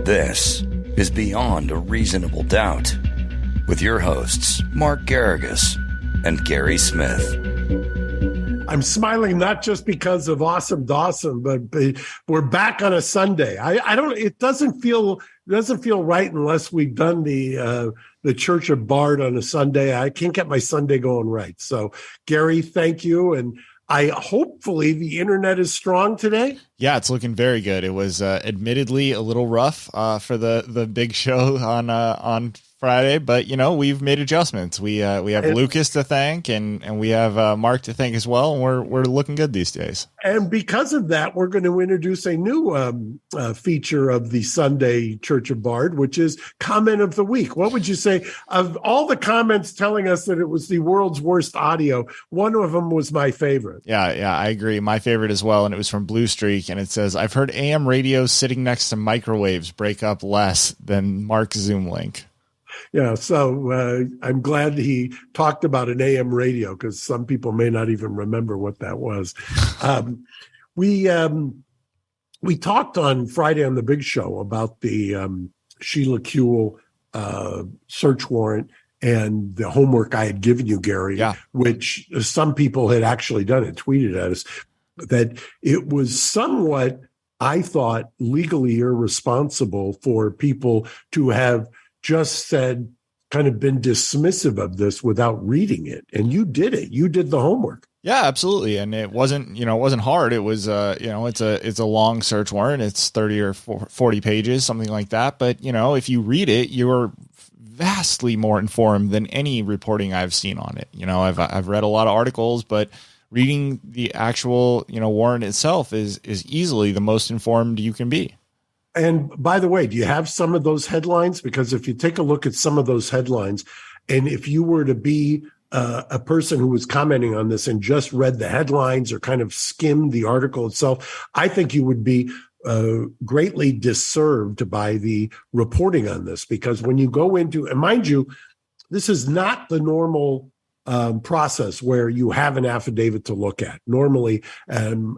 This is Beyond a Reasonable Doubt with your hosts, Mark Garrigus and Gary Smith. I'm smiling not just because of Awesome Dawson, but we're back on a Sunday. It doesn't feel right unless we've done the Church of BARD on a Sunday. I can't get my Sunday going right. So, Gary, thank you. And hopefully the internet is strong today. Yeah, it's looking very good. It was admittedly a little rough for the big show on Friday, but we've made adjustments. We have Lucas to thank and we have Mark to thank as well. And we're looking good these days. And because of that, we're going to introduce a new feature of the Sunday Church of BARD, which is Comment of the Week. What would you say of all the comments telling us that it was the world's worst audio? One of them was my favorite. Yeah, I agree. My favorite as well. And it was from Blue Streak. And it says, I've heard AM radios sitting next to microwaves break up less than Mark's Zoom link. Yeah, so I'm glad he talked about an AM radio because some people may not even remember what that was. We talked on Friday on the Big Show about the Sheila Kuehl search warrant and the homework I had given you, Gary, which some people had actually done it, tweeted at us, that it was somewhat, I thought, legally irresponsible for people to have just said, kind of been dismissive of this without reading it. And you did it. You did the homework. Yeah, absolutely. And it wasn't hard. It was, it's a long search warrant. It's 30 or 40 pages, something like that. But, if you read it, you're vastly more informed than any reporting I've seen on it. I've read a lot of articles, but reading the actual, warrant itself is easily the most informed you can be. And by the way, do you have some of those headlines? Because if you take a look at some of those headlines, and if you were to be a person who was commenting on this and just read the headlines or kind of skimmed the article itself, I think you would be greatly disserved by the reporting on this. Because when you go into, and mind you, this is not the normal process where you have an affidavit to look at normally,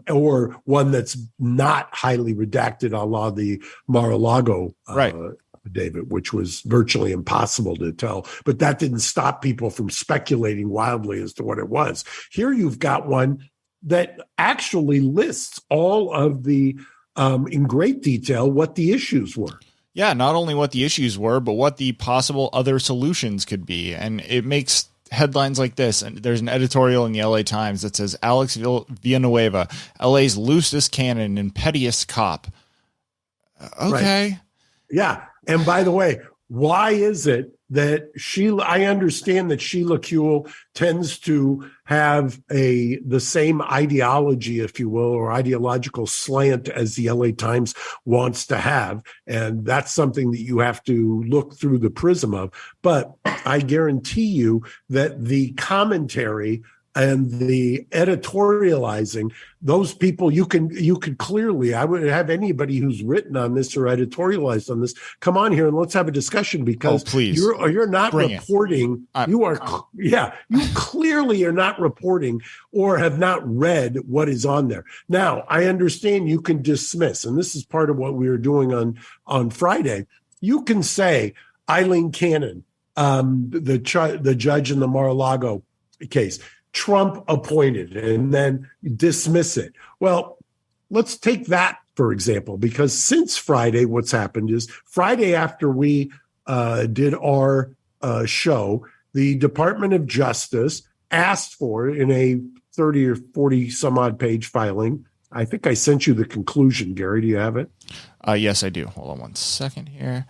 or one that's not highly redacted, a la the Mar-a-Lago affidavit, which was virtually impossible to tell. But that didn't stop people from speculating wildly as to what it was. Here you've got one that actually lists all of the, in great detail, what the issues were. Yeah, not only what the issues were, but what the possible other solutions could be. And it makes headlines like this, and there's an editorial in the LA Times that says Alex Villanueva, LA's loosest cannon and pettiest cop. Okay. Right. Yeah. And by the way, why is it that I understand that Sheila Kuehl tends to have the same ideology, if you will, or ideological slant as the LA Times wants to have. And that's something that you have to look through the prism of. But I guarantee you that the commentary and the editorializing, those people, you could clearly, I would have anybody who's written on this or editorialized on this come on here and let's have a discussion, because you're not reporting. You clearly are not reporting or have not read what is on there. Now, I understand you can dismiss, and this is part of what we were doing on Friday. You can say Eileen Cannon, the judge in the Mar-a-Lago case, Trump appointed, and then dismiss it. Well, let's take that, for example, because since Friday, what's happened is Friday after we did our show, the Department of Justice asked for, in a 30 or 40 some odd page filing, I think I sent you the conclusion, Gary. Do you have it? Yes, I do. Hold on one second here.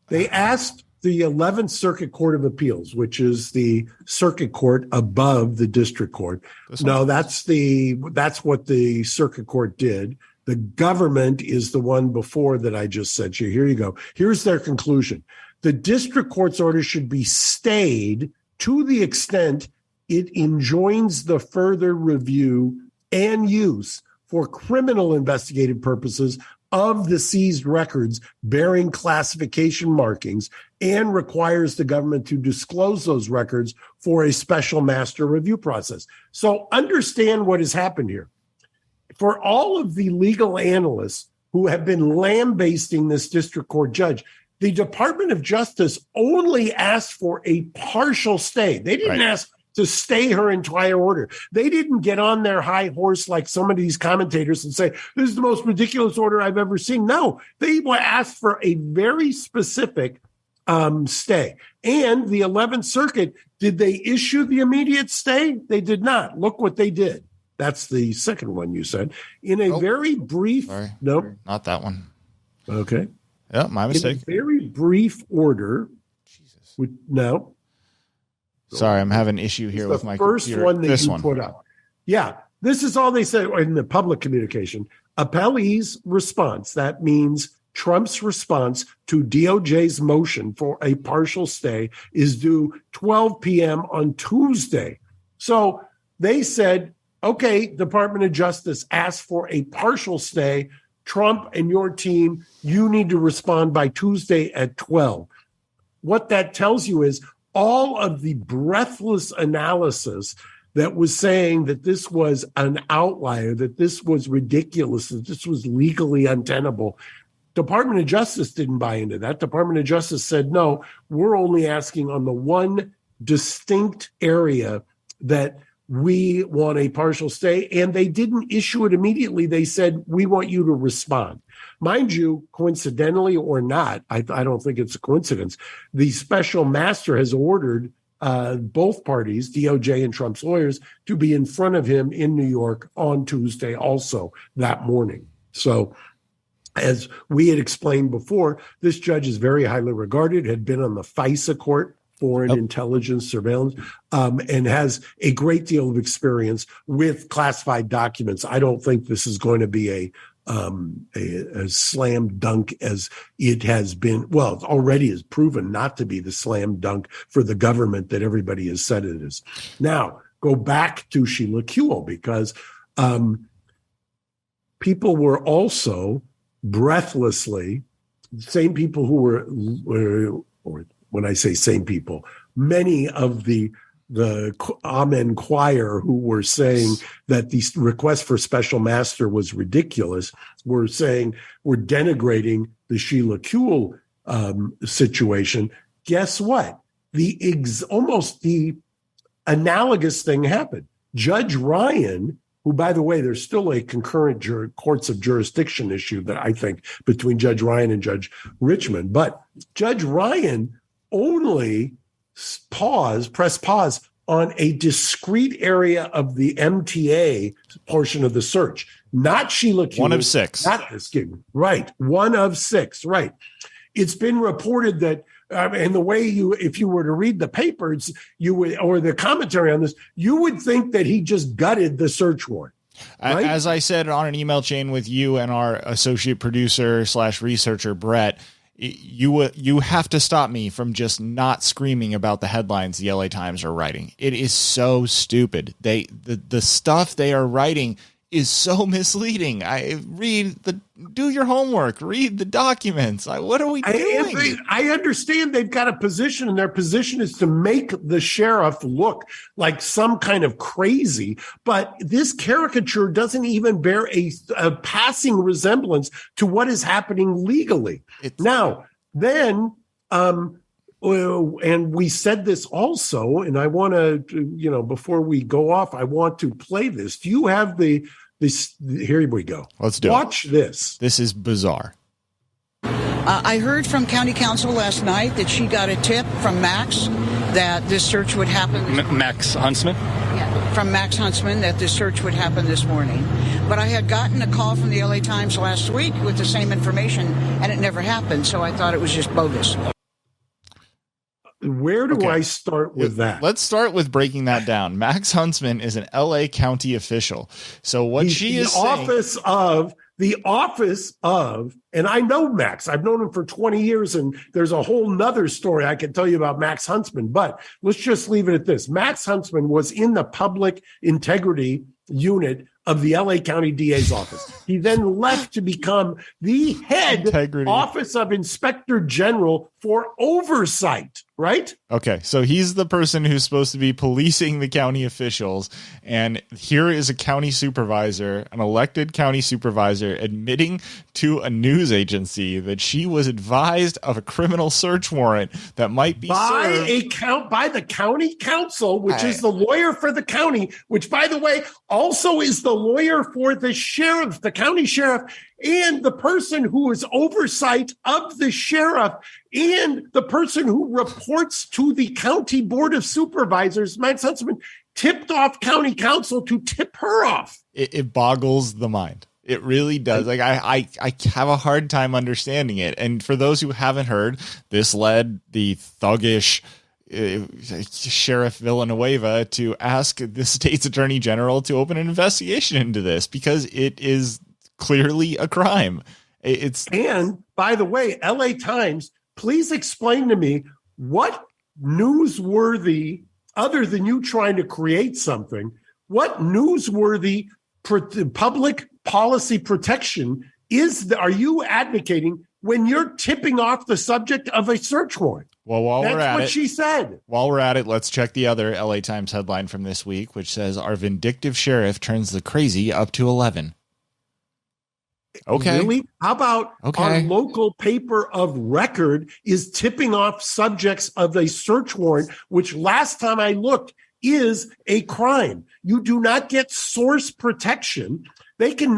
They asked the 11th Circuit Court of Appeals, which is the circuit court above the district court. No, that's what the circuit court did. The government is the one before that I just sent you. Here you go. Here's their conclusion. The district court's order should be stayed to the extent it enjoins the further review and use for criminal investigative purposes of the seized records bearing classification markings, and requires the government to disclose those records for a special master review process. So understand what has happened here. For all of the legal analysts who have been lambasting this district court judge. The Department of Justice only asked for a partial stay. They didn't ask to stay her entire order. They didn't get on their high horse like some of these commentators and say, this is the most ridiculous order I've ever seen. No, they asked for a very specific stay. And the 11th Circuit, did they issue the immediate stay? They did not. Look what they did. That's the second one you said. In a very brief... Sorry. No. Not that one. Okay. Yeah, my mistake. In a very brief order. Jesus. No. Sorry, I'm having an issue here with my first computer. one that this you one. put up. Yeah, this is all they said in the public communication. Appellee's response, that means Trump's response to DOJ's motion for a partial stay, is due 12 p.m. on Tuesday. So they said, okay, Department of Justice asked for a partial stay. Trump and your team, you need to respond by Tuesday at 12. What that tells you is all of the breathless analysis that was saying that this was an outlier, that this was ridiculous, that this was legally untenable. Department of Justice didn't buy into that. Department of Justice said, no, we're only asking on the one distinct area that we want a partial stay, and they didn't issue it immediately. They said, we want you to respond. Mind you, coincidentally or not, I don't think it's a coincidence, the special master has ordered both parties, DOJ and Trump's lawyers, to be in front of him in New York on Tuesday also that morning. So as we had explained before, this judge is very highly regarded, had been on the FISA court, Foreign Intelligence Surveillance, and has a great deal of experience with classified documents. I don't think this is going to be a slam dunk as it has been. Well, it already is proven not to be the slam dunk for the government that everybody has said it is. Now, go back to Sheila Kuehl, because people were also breathlessly, same people who were or when I say same people, many of the Amen choir who were saying that the request for special master was ridiculous, were denigrating the Sheila Kuehl situation. Guess what? Almost the analogous thing happened. Judge Ryan, who, by the way, there's still a concurrent courts of jurisdiction issue that I think between Judge Ryan and Judge Richmond, but Judge Ryan only press pause on a discrete area of the MTA portion of the search, not Sheila Kuehl. One of six. Not this game. Right. One of six. Right. It's been reported that, and the way if you were to read the papers, or the commentary on this, you would think that he just gutted the search warrant. Right? As I said on an email chain with you and our associate producer / researcher, Brett, you have to stop me from just not screaming about the headlines the LA Times are writing. It is so stupid. The stuff they are writing is so misleading. Do your homework, read the documents. What are we doing? I understand they've got a position, and their position is to make the sheriff look like some kind of crazy. But this caricature doesn't even bear a passing resemblance to what is happening legally. And we said this also, and I want to, before we go off, I want to play this. Do you have this? Here we go. Let's do it. Watch this. This is bizarre. I heard from county council last night that she got a tip from Max that this search would happen. Max Huntsman? Yeah, from Max Huntsman that this search would happen this morning. But I had gotten a call from the LA Times last week with the same information, and it never happened, so I thought it was just bogus. Where do I start with that? Let's start with breaking that down. Max Huntsman is an LA County official. So what she is saying, the office of, and I know Max, I've known him for 20 years, and there's a whole nother story I can tell you about Max Huntsman, but let's just leave it at this. Max Huntsman was in the public integrity unit of the LA County DA's office. He then left to become the head Office of Inspector General for Oversight. right? Okay, so he's the person who's supposed to be policing the county officials, and here is a county supervisor, an elected county supervisor, admitting to a news agency that she was advised of a criminal search warrant that might be served by the county council, which is the lawyer for the county, which, by the way, also is the lawyer for the sheriff, the county sheriff, and the person who is oversight of the sheriff, and the person who reports to the county board of supervisors. Matt Sussman tipped off county council to tip her off. It boggles the mind. It really does. Like I have a hard time understanding it. And for those who haven't heard, this led the thuggish Sheriff Villanueva to ask the state's attorney general to open an investigation into this because it is clearly a crime. And by the way, LA Times, please explain to me what newsworthy, other than you trying to create something, what newsworthy public policy protection are you advocating when you're tipping off the subject of a search warrant? Well, That's what she said. While we're at it, let's check the other LA Times headline from this week, which says our vindictive sheriff turns the crazy up to 11. Okay. Really? How about our local paper of record is tipping off subjects of a search warrant, which last time I looked is a crime. You do not get source protection. They can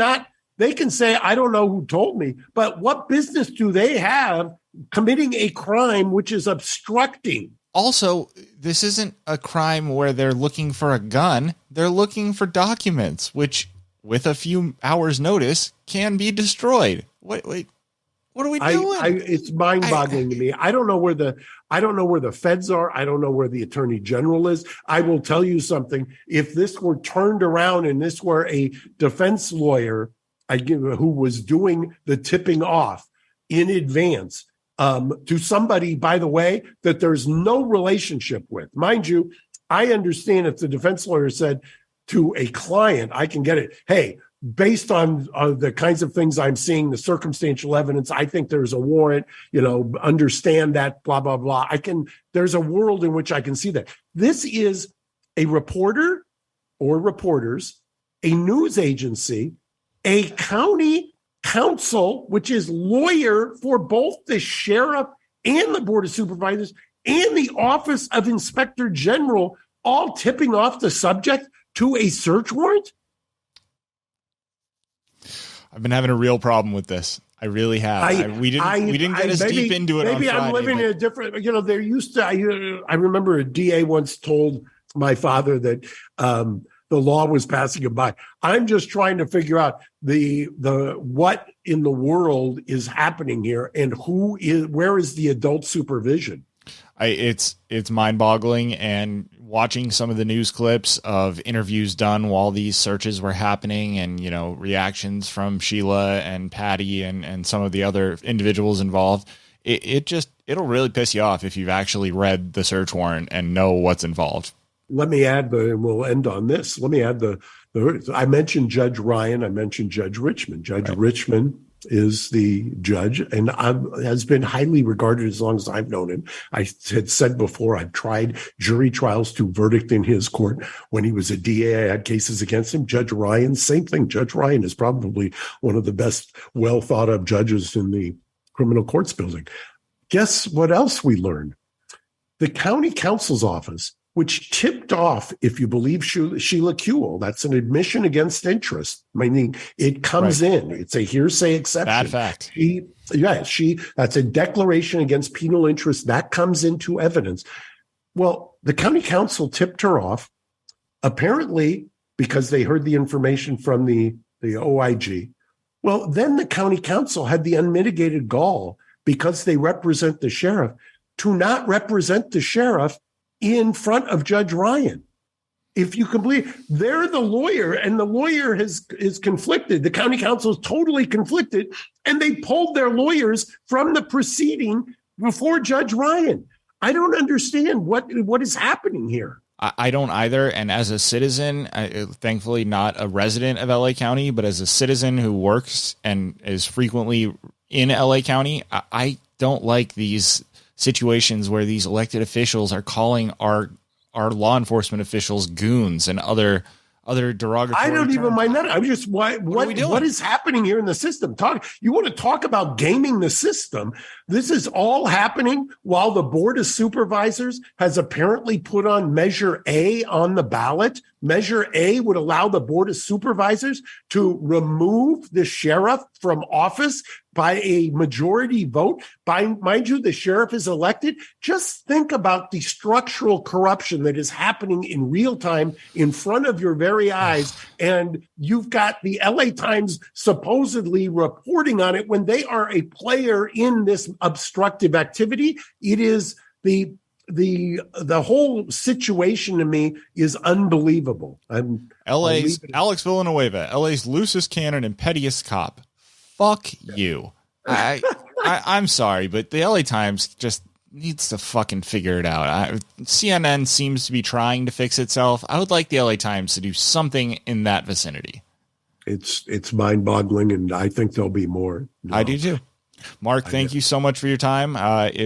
say, I don't know who told me, but what business do they have committing a crime which is obstructing? Also, this isn't a crime where they're looking for a gun. They're looking for documents, which with a few hours notice can be destroyed. What are we doing? It's mind-boggling to me. I don't know where the feds are. I don't know where the attorney general is. I will tell you something. If this were turned around and this were a defense lawyer who was doing the tipping off in advance to somebody, by the way, that there's no relationship with, mind you, I understand if the defense lawyer said to a client, I can get it. Hey, based on the kinds of things I'm seeing, the circumstantial evidence, I think there's a warrant, understand that, blah, blah, blah. There's a world in which I can see that. This is a reporter or reporters, a news agency, a county council, which is lawyer for both the sheriff and the board of supervisors and the office of inspector general, all tipping off the subject to a search warrant? I've been having a real problem with this. I really have. We didn't get as deep into it. Maybe I'm living in a different. There used to. I remember a DA once told my father that the law was passing him by. I'm just trying to figure out the what in the world is happening here and where is the adult supervision? It's mind-boggling, and watching some of the news clips of interviews done while these searches were happening and, reactions from Sheila and Patty and some of the other individuals involved, it'll really piss you off if you've actually read the search warrant and know what's involved. Let me add, and we'll end on this. Let me add I mentioned Judge Ryan. I mentioned Judge Richmond. Judge Richmond is the judge and has been highly regarded as long as I've known him. I had said before, I've tried jury trials to verdict in his court. When he was a DA, I had cases against him. Judge Ryan, same thing. Judge Ryan is probably one of the best, well thought of judges in the criminal courts building. Guess what else we learned? The county counsel's office, which tipped off, if you believe Sheila Kuehl, that's an admission against interest, meaning it comes in. It's a hearsay exception. Bad fact. That's a declaration against penal interest. That comes into evidence. Well, the county council tipped her off, apparently because they heard the information from the OIG. Well, then the county council had the unmitigated gall, because they represent the sheriff, to not represent the sheriff in front of Judge Ryan. If you can believe, they're the lawyer, and the lawyer is conflicted. The county council is totally conflicted, and they pulled their lawyers from the proceeding before Judge Ryan. I don't understand what is happening here. I don't either. And as a citizen, thankfully not a resident of LA County, but as a citizen who works and is frequently in LA County, I don't like these situations where these elected officials are calling our law enforcement officials goons and other derogatory I don't even terms. mind that. I'm just what is happening here in the system? You want to talk about gaming the system? This is all happening while the Board of Supervisors has apparently put on Measure A on the ballot. Measure A would allow the Board of Supervisors to remove the sheriff from office by a majority vote. Mind you, the sheriff is elected. Just think about the structural corruption that is happening in real time in front of your very eyes. And you've got the LA Times supposedly reporting on it when they are a player in this obstructive activity. It is the whole situation to me is unbelievable. LA's Alex Villanueva, LA's loosest cannon and pettiest cop. Fuck you. I'm sorry, but the LA Times just needs to fucking figure it out. CNN seems to be trying to fix itself. I would like the LA Times to do something in that vicinity. It's mind-boggling, and I think there'll be more. I do too. Mark, thank you so much for your time.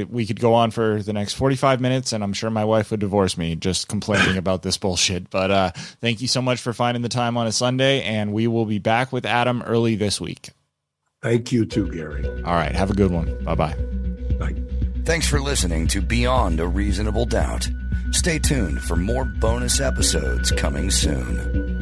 We could go on for the next 45 minutes, and I'm sure my wife would divorce me just complaining about this bullshit. But thank you so much for finding the time on a Sunday, and we will be back with Adam early this week. Thank you too, Gary. All right. Have a good one. Bye-bye. Bye. Thanks for listening to Beyond a Reasonable Doubt. Stay tuned for more bonus episodes coming soon.